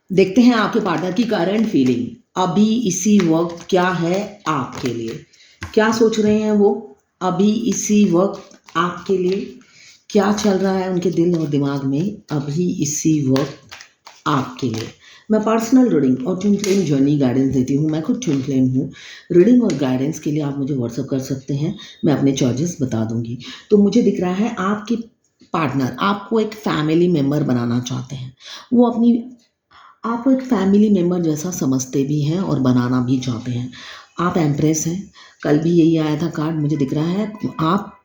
देखते हैं आपके पार्टनर की करंट फीलिंग अभी इसी वक्त क्या है आपके लिए। क्या सोच रहे हैं वो अभी इसी वक्त आपके लिए? क्या चल रहा है उनके दिल और दिमाग में अभी इसी वक्त आपके लिए? मैं पर्सनल रीडिंग और ट्विन फ्लेम जर्नी गाइडेंस देती हूँ। मैं खुद ट्विन फ्लेम हूँ। रीडिंग और गाइडेंस के लिए आप मुझे व्हाट्सअप कर सकते हैं। मैं अपने चार्जेस बता दूंगी। तो मुझे दिख रहा है आपके पार्टनर आपको एक फैमिली मेम्बर बनाना चाहते हैं। वो अपनी आपको एक फैमिली मेम्बर जैसा समझते भी हैं और बनाना भी चाहते हैं। आप एम्प्रेस हैं। कल भी यही आया था कार्ड, मुझे दिख रहा है आप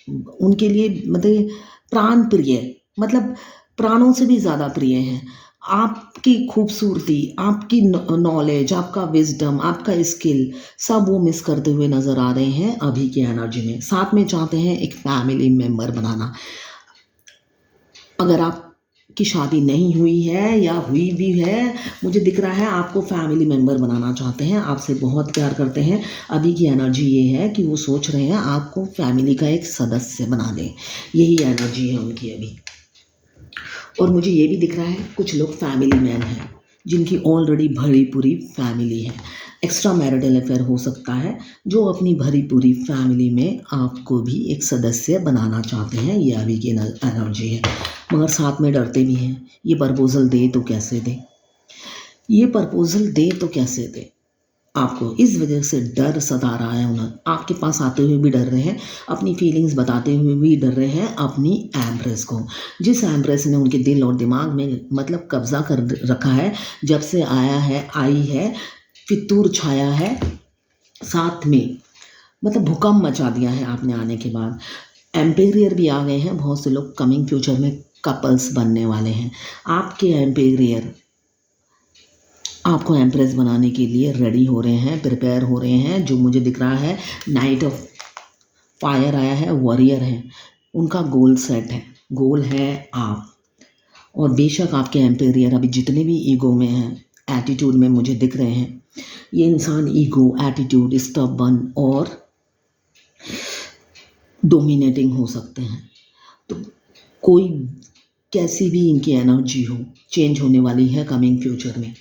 उनके लिए मतलब प्राण प्रिय, मतलब प्राणों से भी ज़्यादा प्रिय हैं। आपकी खूबसूरती, आपकी नॉलेज, आपका विजडम, आपका स्किल, सब वो मिस करते हुए नज़र आ रहे हैं अभी की एनर्जी में। साथ में चाहते हैं एक फैमिली मेम्बर बनाना। अगर आपकी शादी नहीं हुई है या हुई भी है, मुझे दिख रहा है आपको फैमिली मेम्बर बनाना चाहते हैं, आपसे बहुत प्यार करते हैं। अभी की एनर्जी ये है कि वो सोच रहे हैं आपको फैमिली का एक सदस्य बना लें। यही एनर्जी है उनकी अभी। और मुझे ये भी दिख रहा है कुछ लोग फैमिली मैन हैं जिनकी ऑलरेडी भरी पूरी फैमिली है। एक्स्ट्रा मैरिटल अफेयर हो सकता है जो अपनी भरी पूरी फैमिली में आपको भी एक सदस्य बनाना चाहते हैं। ये अभी की एनर्जी है। मगर साथ में डरते भी हैं। ये प्रपोजल दे तो कैसे दे, ये प्रपोजल दे तो कैसे दे। आपको इस वजह से डर सता रहा है। उन्हें आपके पास आते हुए भी डर रहे हैं, अपनी फीलिंग्स बताते हुए भी डर रहे हैं अपनी एम्प्रेस को। जिस एम्प्रेस ने उनके दिल और दिमाग में मतलब कब्जा कर रखा है, जब से आया है आई है, फितूर छाया है साथ में, मतलब भूकंप मचा दिया है आपने आने के बाद। एम्पेरियर भी आ गए हैं। बहुत से लोग कमिंग फ्यूचर में कपल्स बनने वाले हैं। आपके एम्पेरियर आपको एम्प्रेस बनाने के लिए रेडी हो रहे हैं, प्रिपेयर हो रहे हैं। जो मुझे दिख रहा है नाइट ऑफ फायर आया है, वॉरियर है। उनका गोल सेट है, गोल है आप। और बेशक आपके एम्पेरियर अभी जितने भी ईगो में हैं, एटीट्यूड में मुझे दिख रहे हैं। ये इंसान ईगो, एटीट्यूड, स्टबर्न और डोमिनेटिंग हो सकते हैं। तो कोई कैसी भी इनकी एनर्जी हो, चेंज होने वाली है कमिंग फ्यूचर में।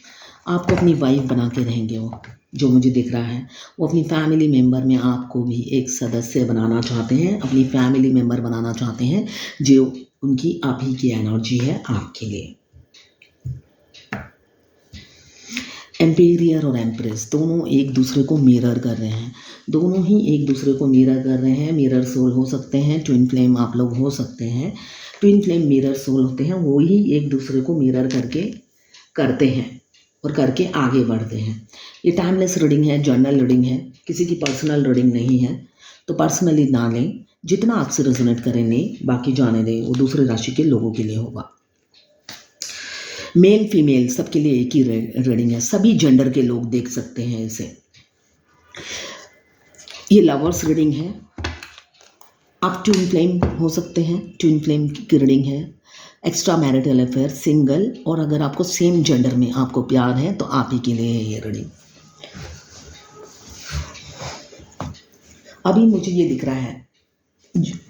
आपको अपनी वाइफ बना के रहेंगे वो, जो मुझे दिख रहा है। वो अपनी फैमिली मेम्बर में आपको भी एक सदस्य बनाना चाहते हैं, अपनी फैमिली मेम्बर बनाना चाहते हैं, जो उनकी अभी की एनर्जी है आपके लिए। एम्पेरियर और एम्प्रेस दोनों एक दूसरे को मिरर कर रहे हैं। दोनों ही एक दूसरे को मिरर कर रहे हैं। मिरर सोल हो सकते हैं, ट्विन फ्लेम आप लोग हो सकते हैं। ट्विन फ्लेम मिरर सोल होते हैं, वो ही एक दूसरे को मिरर करके करते हैं और करके आगे बढ़ते हैं। ये टाइमलेस रीडिंग है, जर्नल रीडिंग है, किसी की पर्सनल रीडिंग नहीं है। तो पर्सनली ना लें, जितना आपसे रेजोनेट करें लें, बाकी जाने दें, वो दूसरे राशि के लोगों के लिए होगा। मेल फीमेल सबके लिए एक ही रीडिंग है, सभी जेंडर के लोग देख सकते हैं इसे। ये लवर्स रीडिंग है। आप ट्विन फ्लेम हो सकते हैं, ट्विन फ्लेम की रीडिंग है। एक्स्ट्रा मैरिटल अफेयर, सिंगल, और अगर आपको सेम जेंडर में आपको प्यार है तो आप ही के लिए है ये रीडिंग। अभी मुझे ये दिख रहा है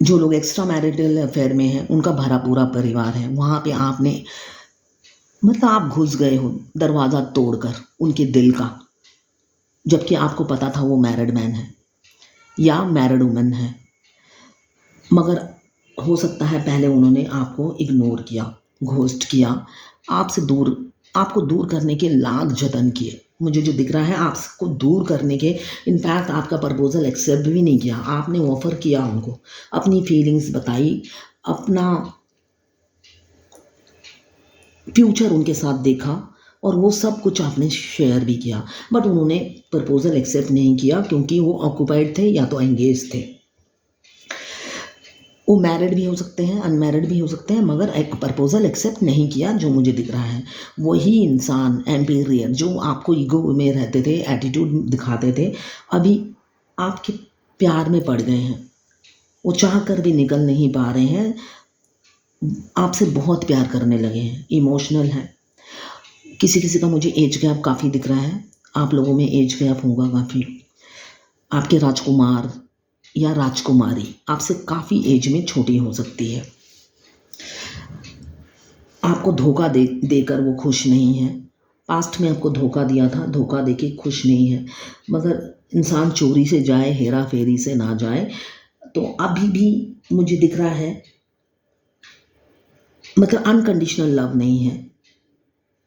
जो लोग एक्स्ट्रा मैरिटल अफेयर में हैं उनका भरा पूरा परिवार है। वहाँ पे आपने मतलब आप घुस गए हो दरवाज़ा तोड़कर उनके दिल का, जबकि आपको पता था वो मैरिड मैन है या मैरिड वुमेन है। मगर हो सकता है पहले उन्होंने आपको इग्नोर किया, घोस्ट किया, आपसे दूर, आपको दूर करने के लाख जतन किए। मुझे जो दिख रहा है आपको दूर करने के, इनफैक्ट आपका प्रपोजल एक्सेप्ट भी नहीं किया। आपने ऑफ़र किया उनको, अपनी फीलिंग्स बताई, अपना फ्यूचर उनके साथ देखा, और वो सब कुछ आपने शेयर भी किया। बट उन्होंने प्रपोजल एक्सेप्ट नहीं किया क्योंकि वो ऑक्यूपाइड थे या तो एंगेज थे। वो मैरिड भी हो सकते हैं, अनमैरिड भी हो सकते हैं, मगर एक प्रपोजल एक्सेप्ट नहीं किया जो मुझे दिख रहा है। वही इंसान एम्पेरियर जो आपको ईगो में रहते थे, एटीट्यूड दिखाते थे, अभी आपके प्यार में पड़ गए हैं। वो चाह कर भी निकल नहीं पा रहे हैं, आपसे बहुत प्यार करने लगे हैं, इमोशनल हैं। किसी किसी का मुझे एज गैप काफ़ी दिख रहा है। आप लोगों में एज गैप होगा काफ़ी। आपके राजकुमार या राजकुमारी आपसे काफ़ी एज में छोटी हो सकती है। आपको धोखा देकर वो खुश नहीं है। पास्ट में आपको धोखा दिया था, धोखा देके खुश नहीं है। मगर इंसान चोरी से जाए, हेरा फेरी से ना जाए। तो अभी भी मुझे दिख रहा है, मतलब अनकंडीशनल लव नहीं है,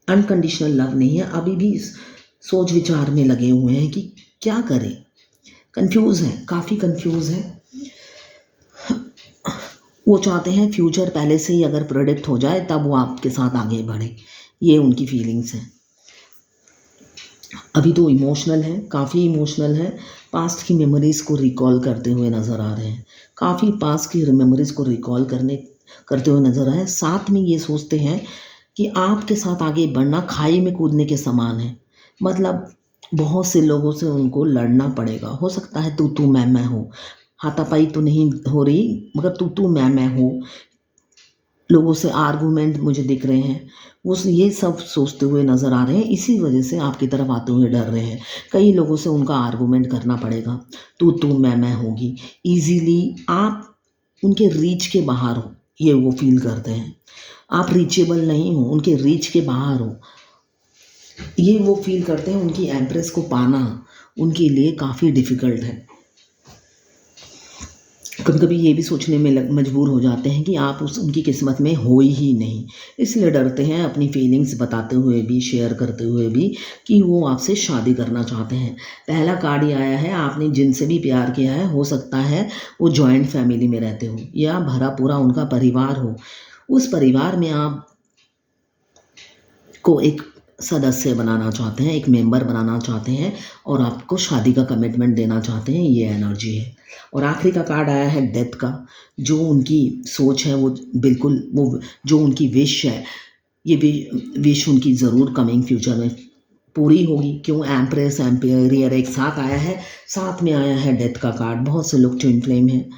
अनकंडीशनल लव नहीं है। अभी भी सोच विचार में लगे हुए हैं कि क्या करें, कंफ्यूज हैं, काफ़ी कंफ्यूज हैं। वो चाहते हैं फ्यूचर पहले से ही अगर प्रेडिक्ट हो जाए तब वो आपके साथ आगे बढ़े, ये उनकी फीलिंग्स हैं। अभी तो इमोशनल है, काफ़ी इमोशनल है, पास्ट की मेमोरीज़ को रिकॉल करते हुए नज़र आ रहे हैं, काफ़ी पास्ट की मेमोरीज़ को रिकॉल करते हुए नज़र आए। साथ में ये सोचते हैं कि आपके साथ आगे बढ़ना खाई में कूदने के समान है। मतलब बहुत से लोगों से उनको लड़ना पड़ेगा, हो सकता है तू मैं हो, हाथापाई तो नहीं हो रही, मगर तू मैं हो, लोगों से आर्गूमेंट मुझे दिख रहे हैं। वो ये सब सोचते हुए नज़र आ रहे हैं, इसी वजह से आपकी तरफ आते हुए डर रहे हैं। कई लोगों से उनका आर्गूमेंट करना पड़ेगा, तू मैं होगी, ईजीली आप उनके रीच के बाहर हो, ये वो फील करते हैं। आप रीचेबल नहीं हो, उनके रीच के बाहर हो, ये वो फील करते हैं। उनकी एम्प्रेस को पाना उनके लिए काफ़ी डिफ़िकल्ट है। कभी कभी ये भी सोचने में मजबूर हो जाते हैं कि आप उनकी किस्मत में हो ही नहीं, इसलिए डरते हैं अपनी फीलिंग्स बताते हुए भी, शेयर करते हुए भी, कि वो आपसे शादी करना चाहते हैं। पहला कार्ड ये आया है, आपने जिनसे भी प्यार किया है, हो सकता है वो जॉइंट फैमिली में रहते हो या भरा पूरा उनका परिवार हो। उस परिवार में आप को एक सदस्य बनाना चाहते हैं, एक मेंबर बनाना चाहते हैं और आपको शादी का कमिटमेंट देना चाहते हैं, ये एनर्जी है। और आखिरी का कार्ड आया है डेथ का। जो उनकी सोच है वो बिल्कुल, वो जो उनकी विश है, ये विश उनकी ज़रूर कमिंग फ्यूचर में पूरी होगी। क्यों, एम्प्रेस एम्पियर एक साथ आया है, साथ में आया है डेथ का कार्ड। बहुत से लोग ट्विन फ्लेम हैं,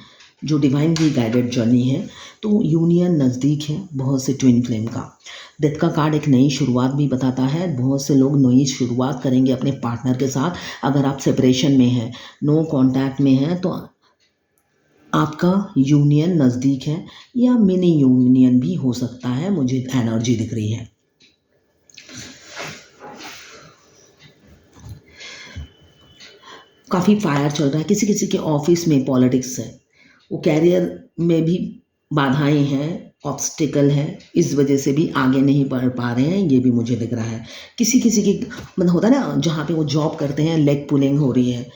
जो डिवाइनली गाइडेड जर्नी है, तो यूनियन नज़दीक है बहुत से ट्विन फ्लेम का। डेथ का कार्ड एक नई शुरुआत भी बताता है, बहुत से लोग नई शुरुआत करेंगे अपने पार्टनर के साथ। अगर आप सेपरेशन में हैं, नो कांटेक्ट में हैं, तो आपका यूनियन नज़दीक है या मिनी यूनियन भी हो सकता है, मुझे एनर्जी दिख रही है। काफ़ी फायर चल रहा है, किसी किसी के ऑफिस में पॉलिटिक्स है, वो कैरियर में भी बाधाएं हैं, ऑब्स्टिकल है, इस वजह से भी आगे नहीं बढ़ पा रहे हैं, ये भी मुझे दिख रहा है। किसी किसी की, मतलब होता है ना, जहाँ पे वो जॉब करते हैं, लेग पुलिंग हो रही है,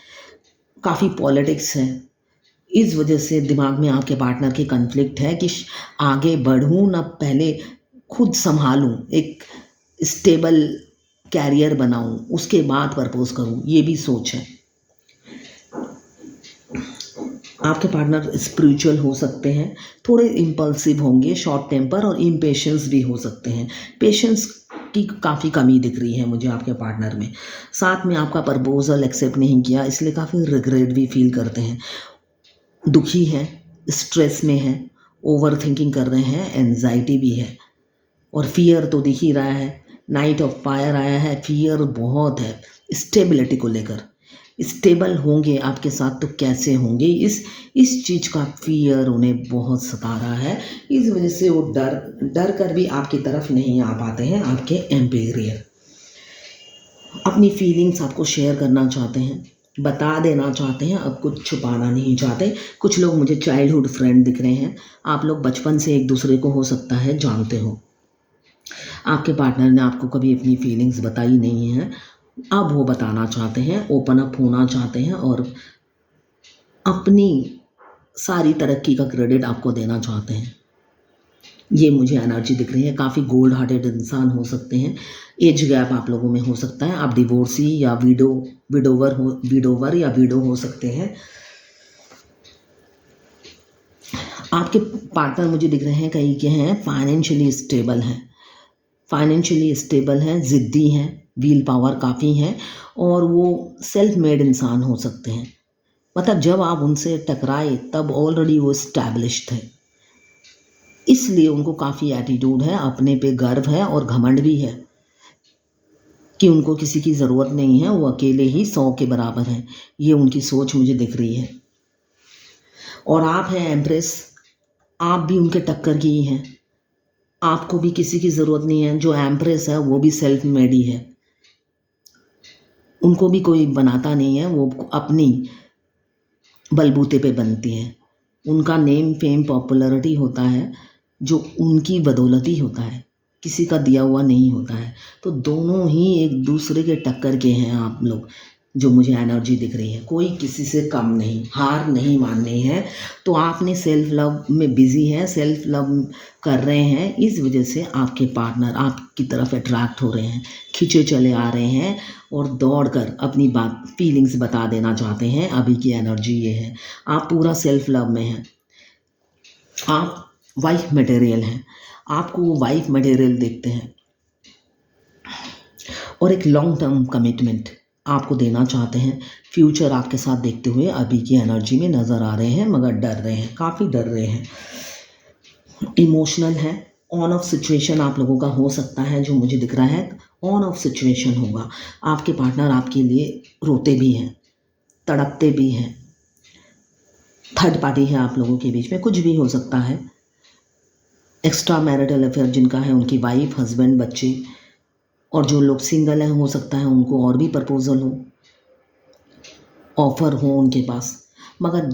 काफ़ी पॉलिटिक्स है, इस वजह से दिमाग में आपके पार्टनर की कन्फ्लिक्ट है कि आगे बढ़ूँ ना, पहले खुद संभालूँ, एक स्टेबल कैरियर बनाऊँ, उसके बाद प्रपोज करूँ, ये भी सोच है। आपके पार्टनर स्पिरिचुअल हो सकते हैं, थोड़े इम्पल्सिव होंगे, शॉर्ट टेम्पर और इम्पेशेंस भी हो सकते हैं। पेशेंस की काफ़ी कमी दिख रही है मुझे आपके पार्टनर में। साथ में आपका प्रपोजल एक्सेप्ट नहीं किया, इसलिए काफ़ी रिग्रेट भी फील करते हैं, दुखी हैं, स्ट्रेस में हैं, ओवर थिंकिंग कर रहे हैं, एंजाइटी भी है और फियर तो दिख ही रहा है। नाइट ऑफ फायर आया है, फियर बहुत है स्टेबिलिटी को लेकर। स्टेबल होंगे आपके साथ तो कैसे होंगे, इस चीज़ का फियर उन्हें बहुत सता रहा है। इस वजह से वो डर कर भी आपकी तरफ नहीं आ पाते हैं। आपके एम्पियर अपनी फीलिंग्स आपको शेयर करना चाहते हैं, बता देना चाहते हैं, अब कुछ छुपाना नहीं चाहते। कुछ लोग मुझे चाइल्डहुड फ्रेंड दिख रहे हैं, आप लोग बचपन से एक दूसरे को हो सकता है जानते हो। आपके पार्टनर ने आपको कभी अपनी फीलिंग्स बताई नहीं है, अब वो बताना चाहते हैं, ओपन अप होना चाहते हैं और अपनी सारी तरक्की का क्रेडिट आपको देना चाहते हैं, ये मुझे एनर्जी दिख रही है। काफ़ी गोल्ड हार्टेड इंसान हो सकते हैं, एज गैप आप लोगों में हो सकता है, आप डिवोर्सी या विडोवर या विडो हो सकते हैं। आपके पार्टनर मुझे दिख रहे हैं, कई के हैं फाइनेंशियली स्टेबल हैं, ज़िद्दी हैं, व्हील पावर काफ़ी है और वो सेल्फ मेड इंसान हो सकते हैं। मतलब जब आप उनसे टकराए तब ऑलरेडी वो स्टैब्लिश थे, इसलिए उनको काफ़ी एटीट्यूड है, अपने पे गर्व है और घमंड भी है कि उनको किसी की ज़रूरत नहीं है, वो अकेले ही 100 के बराबर हैं, ये उनकी सोच मुझे दिख रही है। और आप हैं एम्प्रेस, आप भी उनके टक्कर की ही हैं, आपको भी किसी की ज़रूरत नहीं है। जो एम्प्रेस है वो भी सेल्फ मेड ही है, उनको भी कोई बनाता नहीं है, वो अपनी बलबूते पे बनती हैं। उनका नेम फेम पॉपुलैरिटी होता है जो उनकी बदौलत ही होता है, किसी का दिया हुआ नहीं होता है। तो दोनों ही एक दूसरे के टक्कर के हैं आप लोग, जो मुझे एनर्जी दिख रही है। कोई किसी से कम नहीं, हार नहीं माननी है। तो आपने सेल्फ लव में बिजी है, सेल्फ लव कर रहे हैं, इस वजह से आपके पार्टनर आपकी तरफ अट्रैक्ट हो रहे हैं, खींचे चले आ रहे हैं और दौड़कर अपनी बात फीलिंग्स बता देना चाहते हैं। अभी की एनर्जी ये है, आप पूरा सेल्फ लव में हैं। आप वाइफ मटेरियल हैं, आपको वो वाइफ मटेरियल देखते हैं और एक लॉन्ग टर्म कमिटमेंट आपको देना चाहते हैं। फ्यूचर आपके साथ देखते हुए अभी की एनर्जी में नज़र आ रहे हैं, मगर डर रहे हैं, काफ़ी डर रहे हैं। इमोशनल है, ऑन ऑफ सिचुएशन आप लोगों का हो सकता है, जो मुझे दिख रहा है ऑन ऑफ सिचुएशन होगा। आपके पार्टनर आपके लिए रोते भी हैं, तड़पते भी हैं। थर्ड पार्टी है आप लोगों के बीच में, कुछ भी हो सकता है। एक्स्ट्रा मैरिटल अफेयर जिनका है, उनकी वाइफ, हस्बैंड, बच्चे, और जो लोग सिंगल हैं हो सकता है उनको और भी प्रपोजल हो, ऑफ़र हो उनके पास, मगर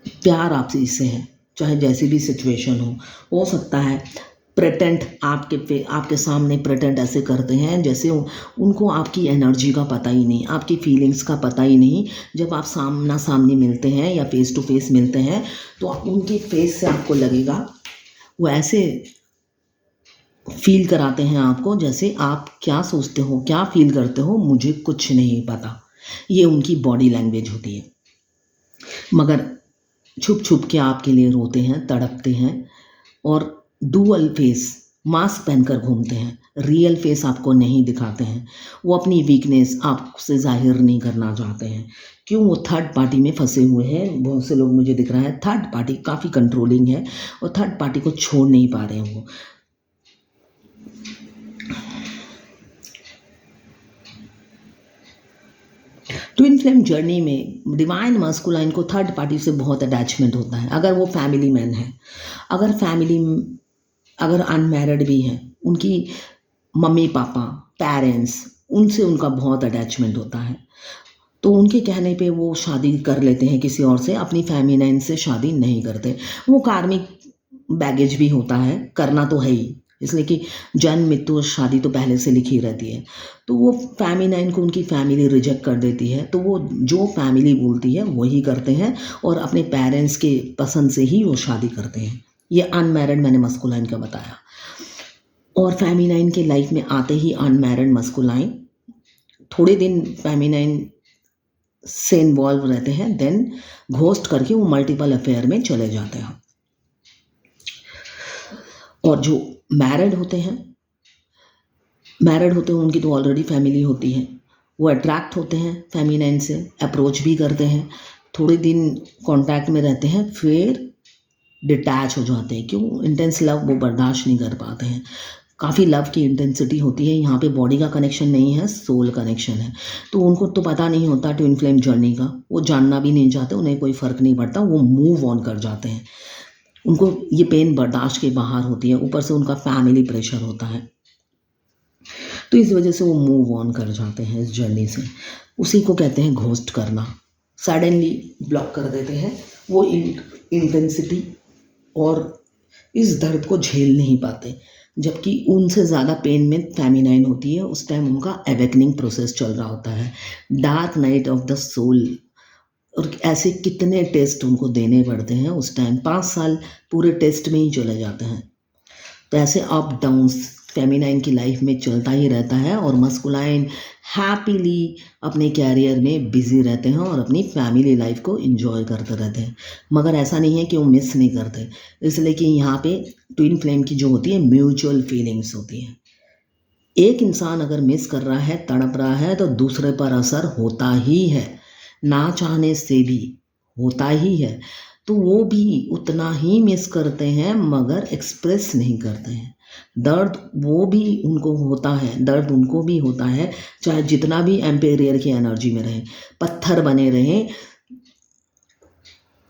प्यार आपसे इससे है, चाहे जैसी भी सिचुएशन हो सकता है। प्रेटेंट आपके सामने प्रेटेंट ऐसे करते हैं जैसे उनको आपकी एनर्जी का पता ही नहीं, आपकी फीलिंग्स का पता ही नहीं। जब आप सामना सामने मिलते हैं या फेस टू फेस मिलते हैं तो उनके फेस से आपको लगेगा, वो ऐसे फील कराते हैं आपको जैसे आप क्या सोचते हो, क्या फील करते हो, मुझे कुछ नहीं पता। ये उनकी बॉडी लैंग्वेज होती है, मगर छुप छुप के आपके लिए रोते हैं, तड़पते हैं और डुअल फेस मास्क पहनकर घूमते हैं। रियल फेस आपको नहीं दिखाते हैं, वो अपनी वीकनेस आपसे जाहिर नहीं करना चाहते हैं। क्यों? वो थर्ड पार्टी में फंसे हुए हैं। बहुत से लोग मुझे दिख रहा है थर्ड पार्टी काफ़ी कंट्रोलिंग है और थर्ड पार्टी को छोड़ नहीं पा रहे हैं वो। ट्विन फ्लेम जर्नी में डिवाइन मस्कुलाइन को थर्ड पार्टी से बहुत अटैचमेंट होता है। अगर वो फैमिली मैन है, अगर अनमैरिड भी हैं, उनकी मम्मी पापा पेरेंट्स, उनसे उनका बहुत अटैचमेंट होता है। तो उनके कहने पे वो शादी कर लेते हैं किसी और से, अपनी फेमिनाइन से शादी नहीं करते। वो कार्मिक बैगेज भी होता है, करना तो है ही, इसलिए कि जन्म मृत्यु और शादी तो पहले से लिखी रहती है। तो वो फेमिनाइन को उनकी फैमिली रिजेक्ट कर देती है, तो वो जो फैमिली बोलती है वही करते हैं और अपने पेरेंट्स के पसंद से ही वो शादी करते हैं। ये अनमैरिड मैंने मस्कुलाइन का बताया। और फेमिनाइन के लाइफ में आते ही अनमैरिड मस्कुलाइन थोड़े दिन फेमिनाइन से इन्वॉल्व रहते हैं, देन घोस्ट करके वो मल्टीपल अफेयर में चले जाते हैं। और जो मैरिड होते हैं उनकी तो ऑलरेडी फैमिली होती है, वो अट्रैक्ट होते हैं फेमिनाइन से, अप्रोच भी करते हैं, थोड़े दिन कांटेक्ट में रहते हैं, फिर डिटैच हो जाते हैं। क्यों? इंटेंस लव वो बर्दाश्त नहीं कर पाते हैं। काफ़ी लव की इंटेंसिटी होती है, यहाँ पे बॉडी का कनेक्शन नहीं है, सोल कनेक्शन है। तो उनको तो पता नहीं होता ट्विन फ्लेम जर्नी का, वो जानना भी नहीं चाहते, उन्हें कोई फ़र्क नहीं पड़ता, वो मूव ऑन कर जाते हैं। उनको ये पेन बर्दाश्त के बाहर होती है, ऊपर से उनका फैमिली प्रेशर होता है, तो इस वजह से वो मूव ऑन कर जाते हैं इस जर्नी से। उसी को कहते हैं घोस्ट करना। सडनली ब्लॉक कर देते हैं, वो इंटेंसिटी और इस दर्द को झेल नहीं पाते, जबकि उनसे ज़्यादा पेन में फेमिनाइन होती है। उस टाइम उनका अवेकनिंग प्रोसेस चल रहा होता है, dark night of the soul. और ऐसे कितने टेस्ट उनको देने पड़ते हैं उस टाइम, 5 साल पूरे टेस्ट में ही चले जाते हैं। तो ऐसे अप डाउन्स फेमिनाइन की लाइफ में चलता ही रहता है और मस्कुलाइन हैप्पीली अपने कैरियर में बिजी रहते हैं और अपनी फैमिली लाइफ को एंजॉय करते रहते हैं। मगर ऐसा नहीं है कि वो मिस नहीं करते, इसलिए कि यहाँ पे ट्विन फ्लेम की जो होती है म्यूचुअल फीलिंग्स होती हैं। एक इंसान अगर मिस कर रहा है, तड़प रहा है, तो दूसरे पर असर होता ही है, ना चाहने से भी होता ही है। तो वो भी उतना ही मिस करते हैं मगर एक्सप्रेस नहीं करते हैं। दर्द वो भी उनको होता है, दर्द उनको भी होता है, चाहे जितना भी एम्पेरियर की एनर्जी में रहें, पत्थर बने रहें,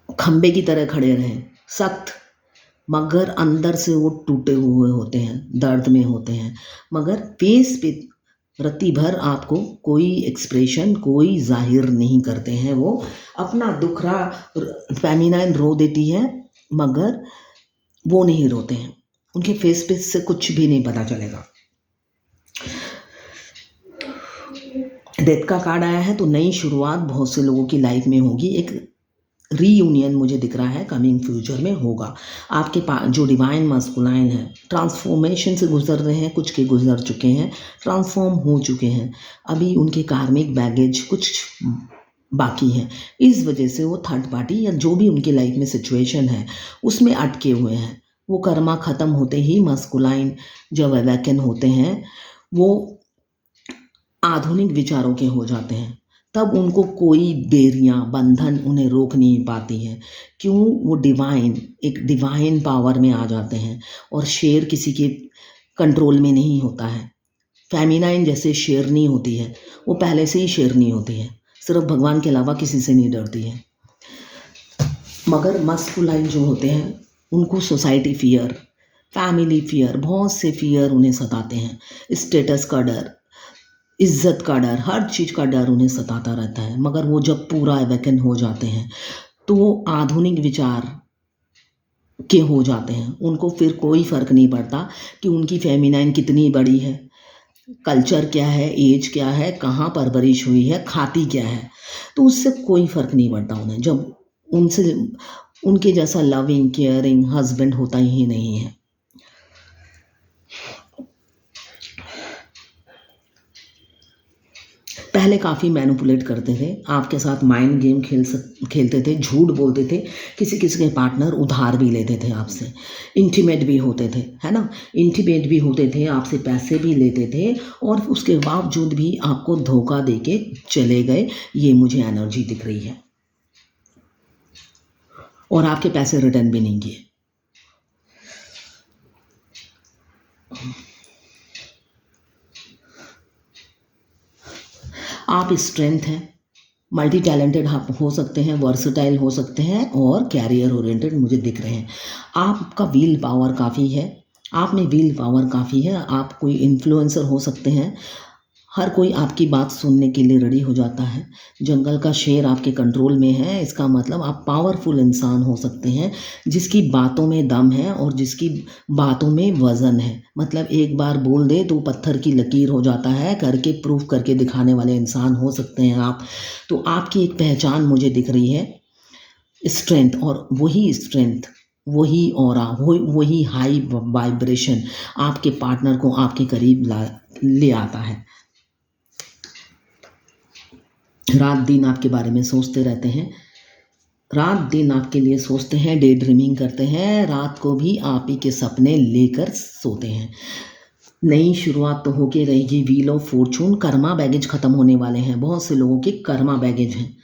खंबे की तरह खड़े रहें सख्त, मगर अंदर से वो टूटे हुए होते हैं, दर्द में होते हैं। मगर फेस पे रत्ती भर आपको कोई एक्सप्रेशन कोई जाहिर नहीं करते हैं। वो अपना दुखड़ा फेमिनाइन रो देती है, मगर वो नहीं रोते हैं, उनके फेस पे से कुछ भी नहीं पता चलेगा। डेथ का कार्ड आया है, तो नई शुरुआत बहुत से लोगों की लाइफ में होगी। एक रीयूनियन मुझे दिख रहा है कमिंग फ्यूचर में होगा। आपके पास जो डिवाइन मस्कुलाइन है, ट्रांसफॉर्मेशन से गुजर रहे हैं, कुछ के गुजर चुके हैं, ट्रांसफॉर्म हो चुके हैं, अभी उनके कार्मिक बैगेज कुछ बाकी है। इस वजह से वो थर्ड पार्टी या जो भी उनकी लाइफ में सिचुएशन है उसमें अटके हुए हैं। वो कर्मा ख़त्म होते ही मस्कुलाइन जब अवेकन होते हैं, वो आधुनिक विचारों के हो जाते हैं। तब उनको कोई बेरियां बंधन उन्हें रोक नहीं पाती हैं। क्यों? वो एक डिवाइन पावर में आ जाते हैं, और शेर किसी के कंट्रोल में नहीं होता है। फेमिनाइन जैसे शेरनी होती है, वो पहले से ही शेरनी होती है, सिर्फ भगवान के अलावा किसी से नहीं डरती है। मगर मस्कुलाइन जो होते हैं उनको सोसाइटी फियर, फैमिली फियर, बहुत से फियर उन्हें सताते हैं। स्टेटस का डर, इज्जत का डर, हर चीज़ का डर उन्हें सताता रहता है। मगर वो जब पूरा अवेकन हो जाते हैं तो वो आधुनिक विचार के हो जाते हैं। उनको फिर कोई फ़र्क नहीं पड़ता कि उनकी फेमिनाइन कितनी बड़ी है, कल्चर क्या है, एज क्या है, कहाँ परवरिश हुई है, खाती क्या है, तो उससे कोई फ़र्क नहीं पड़ता उन्हें। जब उनसे उनके जैसा लविंग केयरिंग हस्बैंड होता ही नहीं है। पहले काफ़ी मैनिपुलेट करते थे, आपके साथ माइंड गेम खेलते थे, झूठ बोलते थे, किसी किसी के पार्टनर उधार भी लेते थे आपसे, इंटीमेट भी होते थे, है ना, इंटीमेट भी होते थे, आपसे पैसे भी लेते थे, और उसके बावजूद भी आपको धोखा देके चले गए। ये मुझे एनर्जी दिख रही है, और आपके पैसे रिटर्न भी नहीं किए। आप स्ट्रेंथ हैं, मल्टी टैलेंटेड आप हो सकते हैं, वर्सटाइल हो सकते हैं, और कैरियर ओरिएंटेड मुझे दिख रहे हैं। आपका व्हील पावर काफ़ी है, आप में व्हील पावर काफ़ी है। आप कोई इन्फ्लुएंसर हो सकते हैं, हर कोई आपकी बात सुनने के लिए रेडी हो जाता है। जंगल का शेर आपके कंट्रोल में है, इसका मतलब आप पावरफुल इंसान हो सकते हैं, जिसकी बातों में दम है और जिसकी बातों में वज़न है। मतलब एक बार बोल दे तो पत्थर की लकीर हो जाता है, करके प्रूफ करके दिखाने वाले इंसान हो सकते हैं आप। तो आपकी एक पहचान मुझे दिख रही है, स्ट्रेंथ, और वही स्ट्रेंथ, वही ऑरा, वही हाई वाइब्रेशन आपके पार्टनर को आपके करीब ले आता है। रात दिन आपके बारे में सोचते रहते हैं, रात दिन आपके लिए सोचते हैं, डे ड्रीमिंग करते हैं, रात को भी आप ही के सपने लेकर सोते हैं। नई शुरुआत तो होके रहेगी। Wheel of Fortune, Karma baggage ख़त्म होने वाले हैं। बहुत से लोगों के कर्मा बैगेज हैं,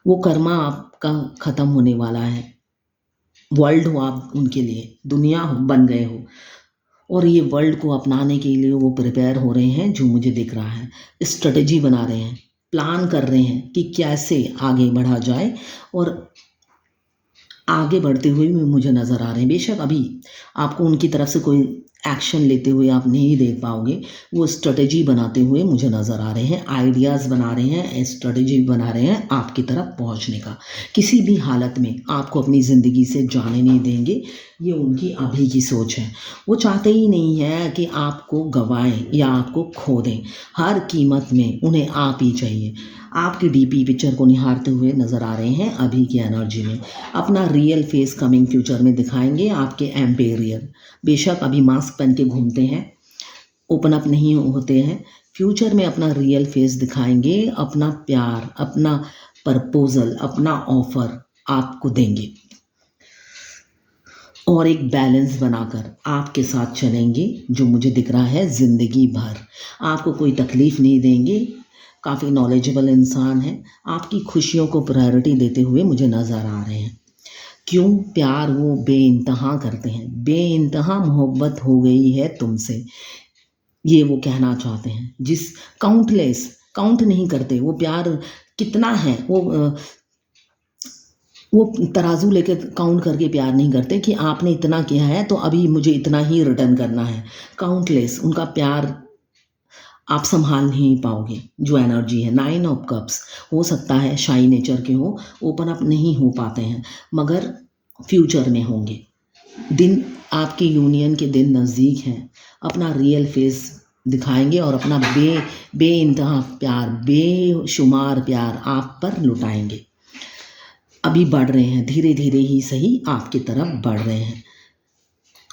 वो कर्मा आपका ख़त्म होने वाला है। वर्ल्ड हो आप उनके लिए, दुनिया बन गए हो, और ये वर्ल्ड को अपनाने के लिए वो प्रिपेयर हो रहे हैं, जो मुझे दिख रहा है। स्ट्रेटजी बना रहे हैं, प्लान कर रहे हैं कि कैसे आगे बढ़ा जाए, और आगे बढ़ते हुए भी मुझे नज़र आ रहे हैं। बेशक अभी आपको उनकी तरफ से कोई एक्शन लेते हुए आप नहीं देख पाओगे, वो स्ट्रेटजी बनाते हुए मुझे नज़र आ रहे हैं, आइडियाज़ बना रहे हैं, स्ट्रेटजी बना रहे हैं आपकी तरफ पहुंचने का। किसी भी हालत में आपको अपनी ज़िंदगी से जाने नहीं देंगे, ये उनकी अभी की सोच है। वो चाहते ही नहीं है कि आपको गंवाएं या आपको खो दें, हर कीमत में उन्हें आप ही चाहिए। आपकी डीपी पिक्चर को निहारते हुए नज़र आ रहे हैं अभी की एनर्जी में। अपना रियल फेस कमिंग फ्यूचर में दिखाएंगे आपके एम्पेरियर। बेशक अभी मास्क पहन के घूमते हैं, ओपन अप नहीं होते हैं, फ्यूचर में अपना रियल फेस दिखाएंगे, अपना प्यार, अपना प्रपोजल, अपना ऑफर आपको देंगे, और एक बैलेंस बनाकर आपके साथ चलेंगे, जो मुझे दिख रहा है ज़िंदगी भर। आपको कोई तकलीफ़ नहीं देंगे, काफ़ी नॉलेजेबल इंसान है, आपकी खुशियों को प्रायोरिटी देते हुए मुझे नज़र आ रहे हैं। क्यों? प्यार वो बेइंतहा करते हैं, बेइंतहा मोहब्बत हो गई है तुमसे, ये वो कहना चाहते हैं। जिस काउंटलेस, काउंट नहीं करते वो प्यार कितना है, वो तराजू लेकर काउंट करके प्यार नहीं करते कि आपने इतना किया है तो अभी मुझे इतना ही रिटर्न करना है। काउंटलेस उनका प्यार आप संभाल नहीं पाओगे जो एनर्जी है। 9 ऑफ कप्स, हो सकता है शाई नेचर के हो, ओपन अप नहीं हो पाते हैं, मगर फ्यूचर में होंगे। दिन आपकी यूनियन के दिन नज़दीक हैं, अपना रियल फेस दिखाएंगे और अपना बेइंतहा प्यार, बेशुमार प्यार आप पर लुटाएंगे। अभी बढ़ रहे हैं, धीरे धीरे ही सही आपकी तरफ बढ़ रहे हैं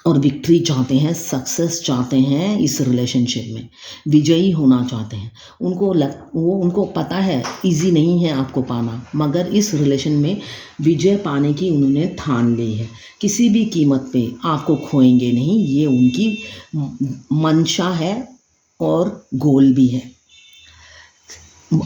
और विक्ट्री चाहते हैं, सक्सेस चाहते हैं, इस रिलेशनशिप में विजयी होना चाहते हैं। उनको पता है इजी नहीं है आपको पाना, मगर इस रिलेशन में विजय पाने की उन्होंने ठान ली है। किसी भी कीमत पे आपको खोएंगे नहीं, ये उनकी मंशा है और गोल भी है।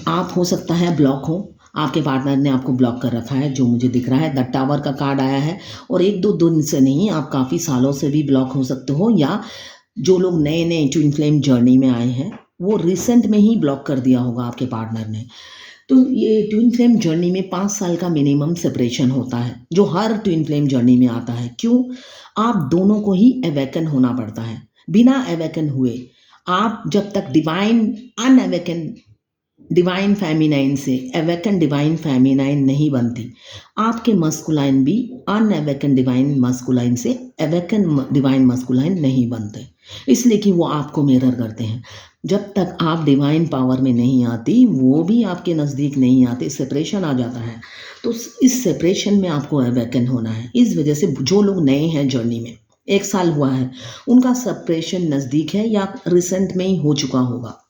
आप हो सकता है ब्लॉक हो, आपके पार्टनर ने आपको ब्लॉक कर रखा है, जो मुझे दिख रहा है। द टावर का कार्ड आया है और 1-2 दिन से नहीं, आप काफ़ी सालों से भी ब्लॉक हो सकते हो, या जो लोग नए नए ट्विन फ्लेम जर्नी में आए हैं वो रिसेंट में ही ब्लॉक कर दिया होगा आपके पार्टनर ने। तो ये ट्विन फ्लेम जर्नी में 5 साल का मिनिमम सेपरेशन होता है, जो हर ट्विन फ्लेम जर्नी में आता है। क्यों? आप दोनों को ही अवेकन होना पड़ता है। बिना अवेकन हुए आप जब तक डिवाइन फेमिनाइन से अवेकन डिवाइन फेमिनाइन नहीं बनती, आपके मस्कुलाइन भी अनअवेकन डिवाइन मस्कुलाइन से अवेकन डिवाइन मस्कुलाइन नहीं बनते, इसलिए कि वो आपको मिरर करते हैं। जब तक आप डिवाइन पावर में नहीं आती, वो भी आपके नज़दीक नहीं आते, सेपरेशन आ जाता है। तो इस सेपरेशन में आपको अवेकन होना है। इस वजह से जो लोग नए हैं जर्नी में, 1 साल हुआ है, उनका सेपरेशन नज़दीक है या रिसेंट में ही हो चुका होगा।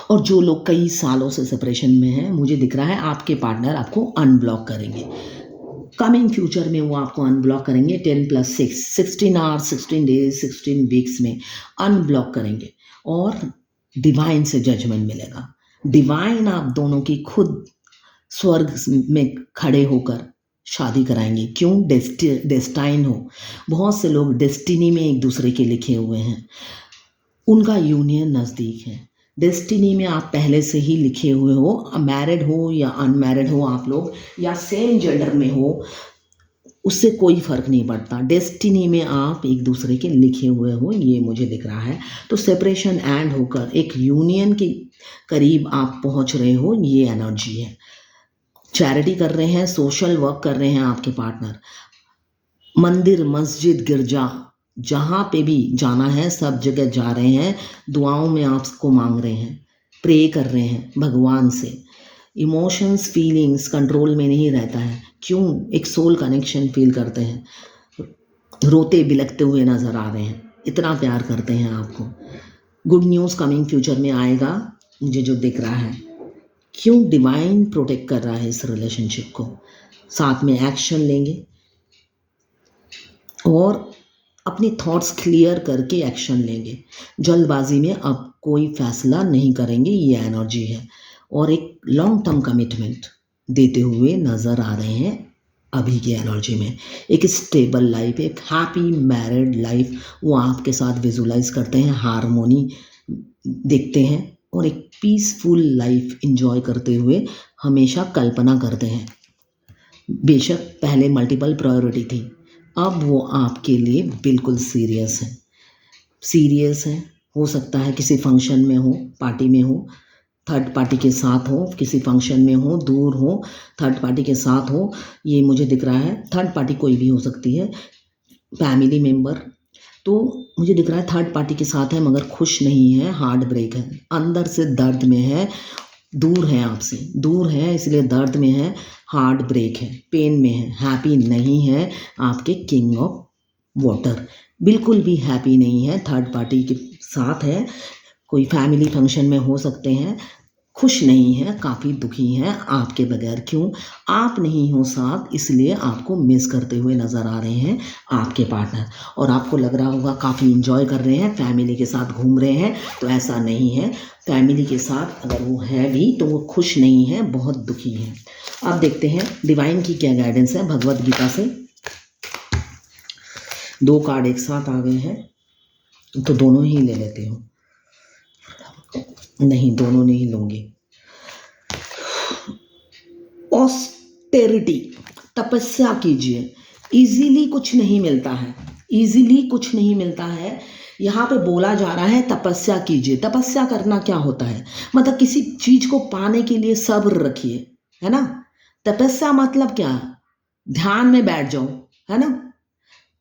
और जो लोग कई सालों से सेपरेशन में हैं, मुझे दिख रहा है आपके पार्टनर आपको अनब्लॉक करेंगे। कमिंग फ्यूचर में वो आपको अनब्लॉक करेंगे। 10+6 16 आवर्स, 16 डेज, 16 वीक्स में अनब्लॉक करेंगे और डिवाइन से जजमेंट मिलेगा। डिवाइन आप दोनों की खुद स्वर्ग में खड़े होकर शादी कराएंगे। क्यों? डेस्टाइन हो। बहुत से लोग डेस्टिनी में एक दूसरे के लिखे हुए हैं, उनका यूनियन नज़दीक है। डेस्टिनी में आप पहले से ही लिखे हुए हो, मैरिड हो या अनमैरिड हो आप लोग, या सेम जेंडर में हो, उससे कोई फ़र्क नहीं पड़ता। डेस्टिनी में आप एक दूसरे के लिखे हुए हो, ये मुझे दिख रहा है। तो सेपरेशन एंड होकर एक यूनियन के करीब आप पहुंच रहे हो, ये एनर्जी है। चैरिटी कर रहे हैं, सोशल वर्क कर रहे हैं आपके पार्टनर। मंदिर, मस्जिद, गिरजा, जहाँ पे भी जाना है सब जगह जा रहे हैं, दुआओं में आपको मांग रहे हैं, प्रे कर रहे हैं भगवान से। इमोशंस, फीलिंग्स कंट्रोल में नहीं रहता है। क्यों? एक सोल कनेक्शन फील करते हैं, रोते बिलखते हुए नज़र आ रहे हैं, इतना प्यार करते हैं आपको। गुड न्यूज़ कमिंग फ्यूचर में आएगा, मुझे जो दिख रहा है। क्यों? डिवाइन प्रोटेक्ट कर रहा है इस रिलेशनशिप को। साथ में एक्शन लेंगे और अपने थॉट्स क्लियर करके एक्शन लेंगे। जल्दबाजी में अब कोई फैसला नहीं करेंगे, ये एनर्जी है। और एक लॉन्ग टर्म कमिटमेंट देते हुए नज़र आ रहे हैं अभी की एनर्जी में। एक स्टेबल लाइफ, एक हैप्पी मैरिड लाइफ वो आपके साथ विजुलाइज करते हैं, हारमोनी देखते हैं और एक पीसफुल लाइफ एंजॉय करते हुए हमेशा कल्पना करते हैं। बेशक पहले मल्टीपल प्रायोरिटी थी, अब वो आपके लिए बिल्कुल सीरियस है। हो सकता है किसी फंक्शन में हो, पार्टी में हो, थर्ड पार्टी के साथ हो, किसी फंक्शन में हो, दूर हो, थर्ड पार्टी के साथ हो, ये मुझे दिख रहा है। थर्ड पार्टी कोई भी हो सकती है, फैमिली मेम्बर। तो मुझे दिख रहा है थर्ड पार्टी के साथ है मगर खुश नहीं है, हार्ट ब्रेक है, अंदर से दर्द में है, दूर है आपसे, दूर है इसलिए दर्द में है, हार्ट ब्रेक है, पेन में है, हैप्पी नहीं है। आपके किंग ऑफ वाटर बिल्कुल भी हैप्पी नहीं है, थर्ड पार्टी के साथ है, कोई फैमिली फंक्शन में हो सकते हैं, खुश नहीं है, काफ़ी दुखी हैं आपके बगैर। क्यों? आप नहीं हो साथ, इसलिए आपको मिस करते हुए नज़र आ रहे हैं आपके पार्टनर। और आपको लग रहा होगा काफ़ी इंजॉय कर रहे हैं, फैमिली के साथ घूम रहे हैं, तो ऐसा नहीं है। फैमिली के साथ अगर वो है भी तो वो खुश नहीं है, बहुत दुखी हैं। अब देखते हैं डिवाइन की क्या गाइडेंस है भगवत गीता से। 2 कार्ड एक साथ आ गए हैं, तो दोनों ही ले लेते हो। नहीं, दोनों नहीं लूँगी। ऑस्टेरिटी, तपस्या कीजिए। इजीली कुछ नहीं मिलता है, इजीली कुछ नहीं मिलता है। यहाँ पे बोला जा रहा है तपस्या कीजिए। तपस्या करना क्या होता है, मतलब किसी चीज को पाने के लिए सब्र रखिए, है ना। तपस्या मतलब क्या, ध्यान में बैठ जाओ, है ना।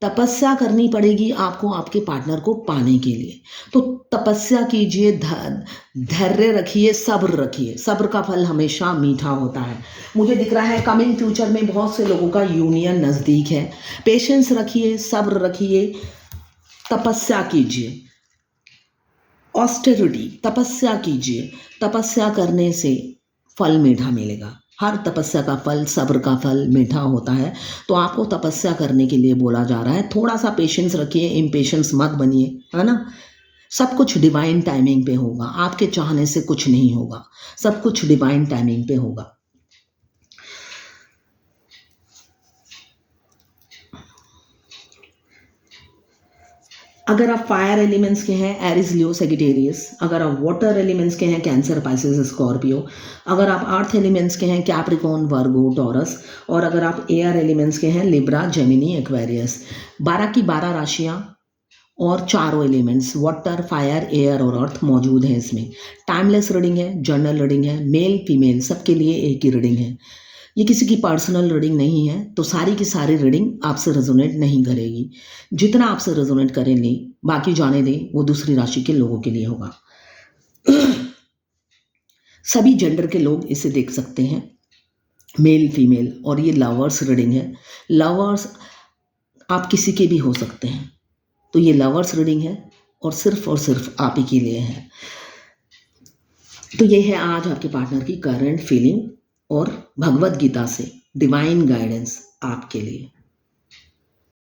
तपस्या करनी पड़ेगी आपको आपके पार्टनर को पाने के लिए। तो तपस्या कीजिए, धैर्य रखिए, सब्र रखिए। सब्र का फल हमेशा मीठा होता है। मुझे दिख रहा है कमिंग फ्यूचर में बहुत से लोगों का यूनियन नज़दीक है। पेशेंस रखिए, सब्र रखिए, तपस्या कीजिए। ऑस्टेरिटी, तपस्या कीजिए। तपस्या करने से फल मीठा मिलेगा। हर तपस्या का फल, सब्र का फल मीठा होता है। तो आपको तपस्या करने के लिए बोला जा रहा है। थोड़ा सा पेशेंस रखिए, इम्पेशेंस मत बनिए, है ना। सब कुछ डिवाइन टाइमिंग पे होगा। आपके चाहने से कुछ नहीं होगा, सब कुछ डिवाइन टाइमिंग पे होगा। अगर आप फायर एलिमेंट्स के हैं, एरिस, लियो, सेजिटेरियस। अगर आप वाटर एलिमेंट्स के हैं, कैंसर, पाइसेस, स्कॉर्पियो। अगर आप अर्थ एलिमेंट्स के हैं, कैप्रिकॉर्न, वर्गो, टॉरस। और अगर आप एयर एलिमेंट्स के हैं, लिब्रा, जेमिनी, एक्वेरियस। 12 की 12 राशियां और चारों एलिमेंट्स वाटर, फायर, एयर और अर्थ मौजूद हैं इसमें। टाइमलेस रीडिंग है, जर्नल रीडिंग है, मेल फीमेल सबके लिए एक ही रीडिंग है। ये किसी की पर्सनल रीडिंग नहीं है, तो सारी की सारी रीडिंग आपसे रेजोनेट नहीं करेगी। जितना आपसे रेजोनेट करेंगे, बाकी जाने दें, वो दूसरी राशि के लोगों के लिए होगा। सभी जेंडर के लोग इसे देख सकते हैं, मेल फीमेल। और ये लवर्स रीडिंग है। लवर्स आप किसी के भी हो सकते हैं। तो ये लवर्स रीडिंग है और सिर्फ आप ही के लिए है। तो ये है आज आपके पार्टनर की करंट फीलिंग और भगवत गीता से डिवाइन गाइडेंस आपके लिए।